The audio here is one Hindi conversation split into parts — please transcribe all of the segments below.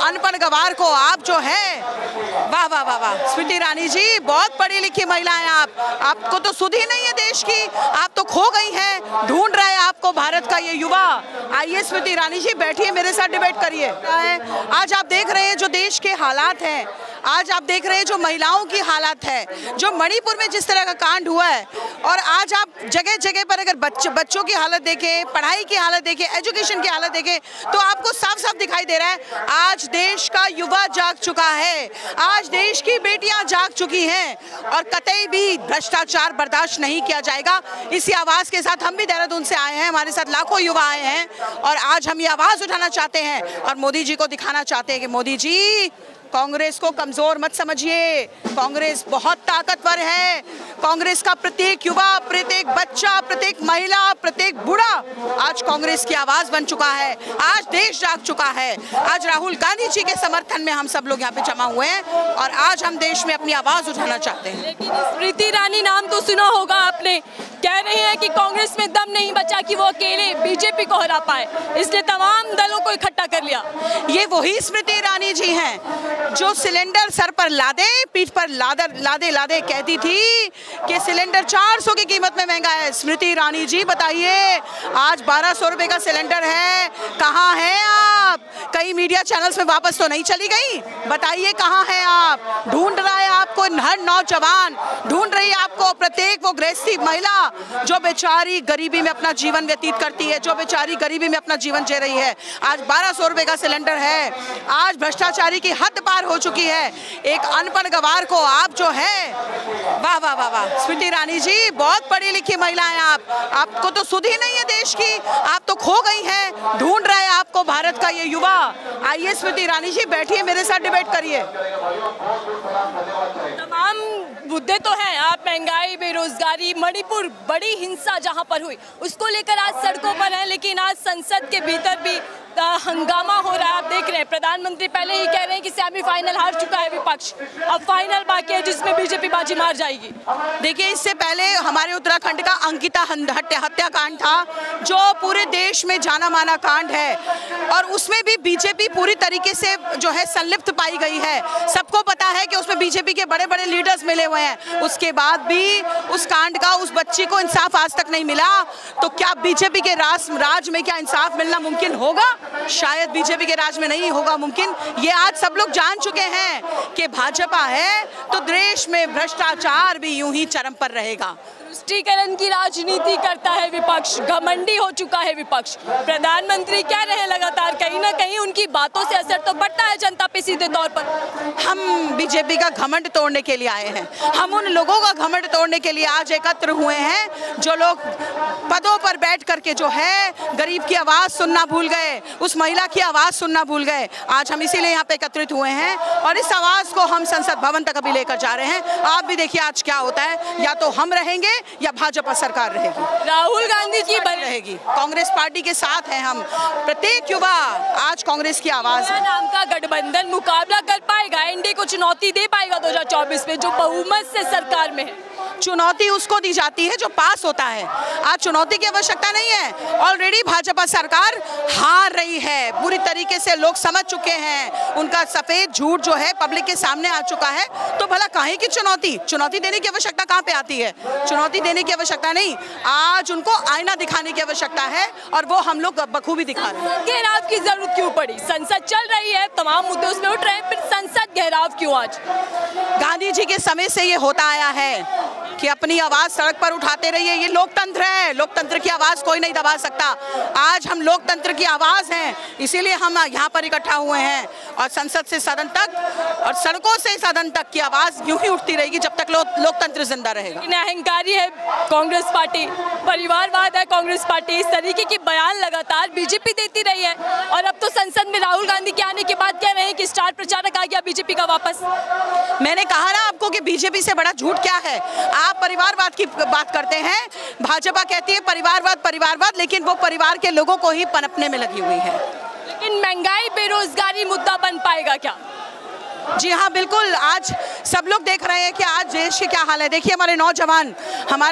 अनपढ़ गवार को आप जो है, वाह वाह वाह वाह, स्मृति ईरानी जी बहुत पढ़ी लिखी महिला हैं आप, आपको तो सुध ही नहीं है देश की, आप तो खो गई हैं, ढूंढ रहा है आपको भारत का ये युवा। आइए स्मृति ईरानी जी बैठिए, मेरे साथ डिबेट करिए। आज आप देख रहे हैं जो देश के हालात हैं, आज आप देख रहे हैं जो महिलाओं की हालत है, जो मणिपुर में जिस तरह का कांड हुआ है, और आज आप जगह जगह पर अगर बच्चों की हालत देखें, पढ़ाई की हालत देखें, एजुकेशन की हालत देखें, तो आपको साफ साफ दिखाई दे रहा है आज देश का युवा जाग चुका है, आज देश की बेटियां जाग चुकी हैं, और कतई भी भ्रष्टाचार बर्दाश्त नहीं किया जाएगा। इसी आवाज़ के साथ हम भी देहरादून से आए हैं, हमारे साथ लाखों युवा आए हैं, और आज हम ये आवाज़ उठाना चाहते हैं और मोदी जी को दिखाना चाहते हैं कि मोदी जी, कांग्रेस को कमजोर मत समझिए, कांग्रेस बहुत ताकतवर है, कांग्रेस का प्रत्येक युवा, प्रत्येक बच्चा, प्रत्येक महिला, प्रत्येक बूढ़ा आज कांग्रेस की आवाज बन चुका है, आज देश जाग चुका है। आज राहुल गांधी जी के समर्थन में हम सब लोग यहाँ पे जमा हुए हैं और आज हम देश में अपनी आवाज उठाना चाहते हैं। लेकिन स्मृति ईरानी नाम तो सुना होगा आपने, कह रही है कि कांग्रेस में दम नहीं बचा कि वो अकेले बीजेपी को हरा पाए, इसलिए तमाम दलों को इकट्ठा कर लिया। ये वही स्मृति ईरानी जी हैं जो सिलेंडर सर पर लादे, पीठ पर लादे लादे कहती थी कि सिलेंडर 400 की कीमत में महंगा है। स्मृति ईरानी जी बताइए, आज 1200 रुपए का सिलेंडर है, कहाँ हैं आप? कई मीडिया चैनल्स में वापस तो नहीं चली गई? बताइए कहाँ हैं आप? ढूंढ रहा है आपको हर नौजवान, ढूंढ रही है आपको प्रत्येक वो गृहस्थी महिला जो बेचारी गरीबी में अपना जीवन व्यतीत करती है, जो बेचारी गरीबी में अपना जीवन जी रही है। आज 1200 रुपए का सिलेंडर है, आज भ्रष्टाचारी की हद पार हो चुकी है। एक अनपढ़ गवार को आप जो है, वाह वाह वाह वाह, स्मृति ईरानी जी बहुत पढ़ी लिखी महिला हैं आप, आपको तो सुध ही नहीं है देश की, आप तो खो गई हैं, ढूंढ रहा है आपको भारत का ये युवा। आइए स्मृति ईरानी जी बैठिए, मेरे साथ डिबेट करिए। तमाम मुद्दे तो हैं, आप महंगाई, बेरोजगारी, मणिपुर बड़ी हिंसा जहां पर हुई उसको लेकर आज सड़कों पर हैं, लेकिन आज संसद के भीतर भी हंगामा हो रहा है। आप देख रहे हैं प्रधानमंत्री पहले ही कह रहे हैं कि सेमीफाइनल हार चुका है विपक्ष, अब फाइनल बाकी है जिसमें बीजेपी बाजी मार जाएगी। देखिए, इससे पहले हमारे उत्तराखंड का अंकिता हत्याकांड था जो पूरे देश में जाना माना कांड है, और उसमें भी बीजेपी पूरी तरीके से जो है संलिप्त पाई गई है। सबको पता है कि उसमें बीजेपी के बड़े बड़े लीडर्स मिले हुए हैं, उसके बाद भी उस कांड का उस बच्ची को इंसाफ आज तक नहीं मिला। तो क्या बीजेपी के राज में क्या इंसाफ मिलना मुमकिन होगा? शायद बीजेपी के राज में नहीं होगा मुमकिन। ये आज सब लोग जान चुके हैं कि भाजपा है तो देश में भ्रष्टाचार भी यूं ही चरम पर रहेगा। तुष्टीकरण की राजनीति करता है विपक्ष, घमंडी हो चुका है विपक्ष। प्रधानमंत्री कह रहे हैं लगातार, कहीं ना कहीं उनकी बातों से असर तो पड़ता है जनता पे सीधे तौर पर। हम बीजेपी का घमंड तोड़ने के लिए आए हैं, हम उन लोगों का घमंड तोड़ने के लिए आज एकत्र हुए हैं जो लोग पदों पर बैठ करके जो है गरीब की आवाज़ सुनना भूल गए, उस महिला की आवाज़ सुनना भूल गए। आज हम इसीलिए यहाँ पे एकत्रित हुए हैं और इस आवाज़ को हम संसद भवन तक अभी लेकर जा रहे हैं। आप भी देखिए आज क्या होता है, या तो हम रहेंगे या भाजपा सरकार रहेगी, राहुल गांधी की रहेगी, कांग्रेस पार्टी के साथ हैं हम। प्रत्येक युवा आज कांग्रेस की आवाज़ है। नाम का गठबंधन मुकाबला कर पाएगा, एनडीए को चुनौती दे पाएगा 2024 में जो बहुमत से सरकार में है? चुनौती उसको दी जाती है जो पास होता है, आज चुनौती की आवश्यकता नहीं है। ऑलरेडी भाजपा सरकार हार रही है, पूरी तरीके से लोग समझ चुके हैं, उनका सफेद झूठ जो है पब्लिक के सामने आ चुका है। तो भला काहे की चुनौती देने की आवश्यकता कहाँ पे आती है? चुनौती देने की आवश्यकता नहीं, आज उनको आईना दिखाने की आवश्यकता है और वो हम लोग बखूबी दिखा रहे हैं। घेराव की जरूरत क्यों पड़ी? संसद चल रही है, तमाम मुद्दे उसमें उठ रहे हैं, फिर संसद घेराव क्यों आज? गांधी जी के समय से ये होता आया है कि अपनी आवाज सड़क पर उठाते रहिए, ये लोकतंत्र है, लोकतंत्र की आवाज कोई नहीं दबा सकता। आज हम लोकतंत्र की आवाज हैं, इसीलिए हम यहाँ पर इकट्ठा हुए हैं और संसद से सदन तक और सड़कों से सदन तक की आवाज यूं ही उठती रहेगी जब तक लोकतंत्र जिंदा रहेगा। अहंकारी है कांग्रेस पार्टी, परिवारवाद है कांग्रेस पार्टी, इस तरीके की बयान लगातार बीजेपी देती रही है और अब तो संसद में राहुल गांधी के आने के बाद कह रहे हैं कि स्टार प्रचारक आ गया बीजेपी का वापस। मैंने कहा ना आपको कि बीजेपी से बड़ा झूठ क्या है। आप परिवारवाद की बात करते हैं, भाजपा कहती है परिवारवाद, लेकिन वो परिवार के लोगों को ही पनपने में लगी हुई है। लेकिन महंगाई बेरोजगारी मुद्दा बन पाएगा क्या? जी हाँ, बिल्कुल। आज सब लोग देख रहे हैं कि आज देश के क्या हाल है। देखिए हमारे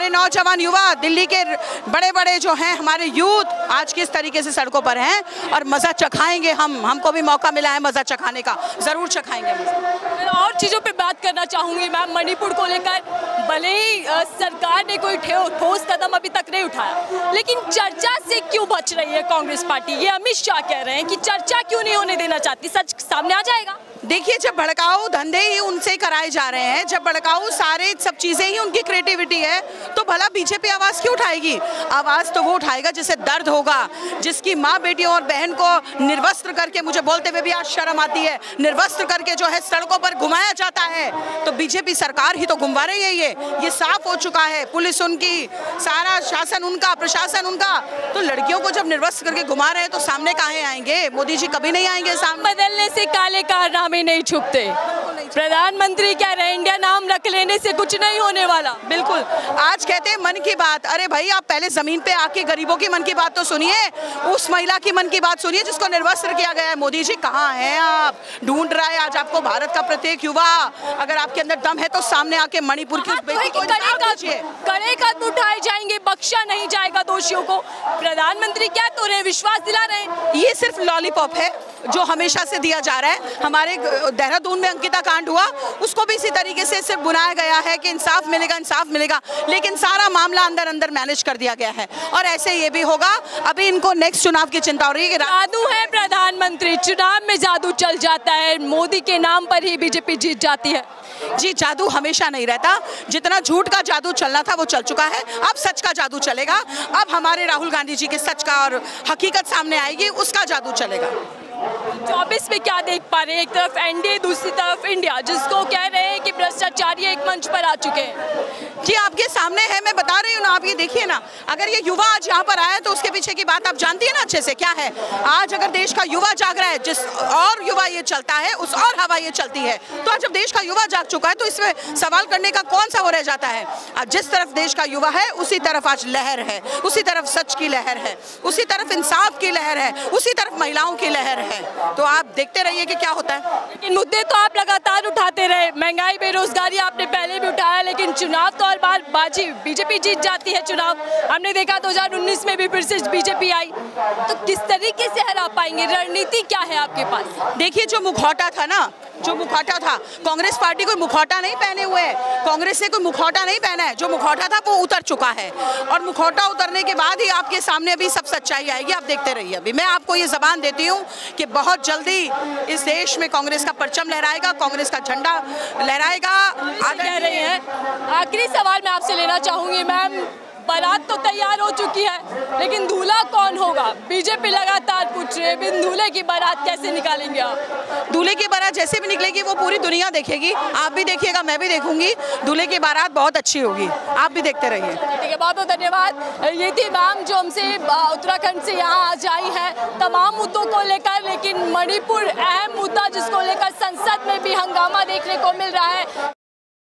नौजवान युवा, दिल्ली के बड़े बड़े जो हैं हमारे यूथ आज किस तरीके से सड़कों पर हैं और मज़ा चखाएंगे। हमको भी मौका मिला है मज़ा चखाने का, ज़रूर चखाएंगे। मैं और चीज़ों पे बात करना चाहूँगी मैम। मणिपुर को लेकर भले ही सरकार ने कोई ठोस कदम अभी तक नहीं उठाया, लेकिन चर्चा से क्यों बच रही है कांग्रेस पार्टी? ये अमित शाह कह रहे हैं कि चर्चा क्यों नहीं होने देना चाहती। सच सामने आ जाएगा। देखिए, जब भड़काऊ धंधे ही उनसे कराए जा रहे हैं, जब भड़काऊ सारे सब चीज़ें ही उनकी क्रिएटिविटी है, तो भला बीजेपी आवाज़ क्यों उठाएगी? आवाज़ तो वो उठाएगा जिसे दर्द होगा, जिसकी माँ बेटियों और बहन को निर्वस्त्र करके, मुझे बोलते हुए भी आज शर्म आती है, निर्वस्त्र करके जो है सड़कों पर घुमाया जाता है। तो बीजेपी सरकार ही तो घुमा रही है। ये साफ हो चुका है। पुलिस उनकी, सारा शासन उनका, प्रशासन उनका। तो लड़कियों को जब निर्वस्त्र करके घुमा रहे हैं तो सामने काहे आएंगे? मोदी जी कभी नहीं आएंगे सामने। बदलने से काले कारनामे नहीं छुपते। प्रधानमंत्री कह रहे हैं इंडिया नाम रख लेने से कुछ नहीं होने वाला। बिल्कुल। आज कहते हैं मन की बात। अरे भाई, आप पहले जमीन पे आके गरीबों की मन की बात तो सुनिए, उस महिला की मन की बात सुनिए जिसको निर्वस्त्र किया गया है। मोदी जी कहाँ हैं आप? ढूंढ रहा है आज आपको भारत का प्रत्येक युवा। अगर आपके अंदर दम है तो सामने आके मणिपुर की कड़े कदम उठाए जाएंगे, बख्शा नहीं जाएगा दोषियों को। प्रधानमंत्री क्या तो रहे, विश्वास दिला रहे हैं। ये सिर्फ लॉलीपॉप है जो हमेशा से दिया जा रहा है। हमारे देहरादून में अंकिता कांड हुआ, उसको भी इसी तरीके से सिर्फ बुलाया गया है कि इंसाफ मिलेगा, लेकिन सारा मामला अंदर मैनेज कर दिया गया है। और ऐसे ये भी होगा। अभी इनको नेक्स्ट चुनाव की चिंता हो रही है। जादू है प्रधानमंत्री, चुनाव में जादू चल जाता है, मोदी के नाम पर ही बीजेपी जीत जाती है। जी, जादू हमेशा नहीं रहता। जितना झूठ का जादू चलना था वो चल चुका है। अब सच का जादू चलेगा। अब हमारे राहुल गांधी जी के सच का और हकीकत सामने आएगी, उसका जादू चलेगा। 24 में क्या देख पा रहे हैं? एक तरफ एनडीए, दूसरी तरफ इंडिया, जिसको कह रहे हैं कि भ्रष्टाचारी एक मंच पर आ चुके हैं। जी, आपके सामने है, मैं बता रही हूँ ना। आप ये देखिए ना, अगर ये युवा आज यहाँ पर आया तो उसके पीछे की बात आप जानती है ना अच्छे से क्या है। आज अगर देश का युवा जाग रहा है, जिस और युवा ये चलता है उस और हवा ये चलती है। तो आज जब देश का युवा जाग चुका है तो इसमें सवाल करने का कौन सा वो रह जाता है? आज जिस तरफ देश का युवा है उसी तरफ आज लहर है, उसी तरफ सच की लहर है, उसी तरफ इंसाफ की लहर है, उसी तरफ महिलाओं की लहर है। तो आप देखते रहिए कि क्या होता है। लेकिन मुद्दे तो आप लगातार उठाते रहे। महंगाई, बेरोजगारी आपने पहले भी उठाया, लेकिन चुनाव तो हर बार बाजी बीजेपी जीत जाती है। चुनाव हमने देखा 2019 में भी फिर से बीजेपी आई। तो किस तरीके से हरा पाएंगे? रणनीति क्या है आपके पास? देखिए, जो मुखौटा था ना, जो मुखौटा था, कांग्रेस पार्टी कोई मुखौटा नहीं पहने हुए है। कांग्रेस ने कोई मुखौटा नहीं पहना है। जो मुखौटा था वो उतर चुका है, और मुखौटा उतरने के बाद ही आपके सामने अभी सब सच्चाई आएगी। आप देखते रहिए। अभी मैं आपको ये जबान देती हूँ कि बहुत जल्दी इस देश में कांग्रेस का परचम लहराएगा, कांग्रेस का झंडा लहराएगा। कह रहे हैं। आखिरी सवाल मैं आपसे लेना चाहूंगी मैम, बारात तो तैयार हो चुकी है, लेकिन दूल्हा कौन होगा? बीजेपी लगातार पूछ रही है, बिन दूल्हे की बारात कैसे निकालेंगे आप? दूल्हे की बारात जैसे भी निकलेगी वो पूरी दुनिया देखेगी। आप भी देखिएगा, मैं भी देखूंगी। दूल्हे की बारात बहुत अच्छी होगी, आप भी देखते रहिए। ठीक है, बहुत बहुत धन्यवाद। ये थी मैम जो हमसे उत्तराखंड से यहाँ आज आई है तमाम मुद्दों को लेकर, लेकिन मणिपुर अहम मुद्दा जिसको लेकर संसद में भी हंगामा देखने को मिल रहा है।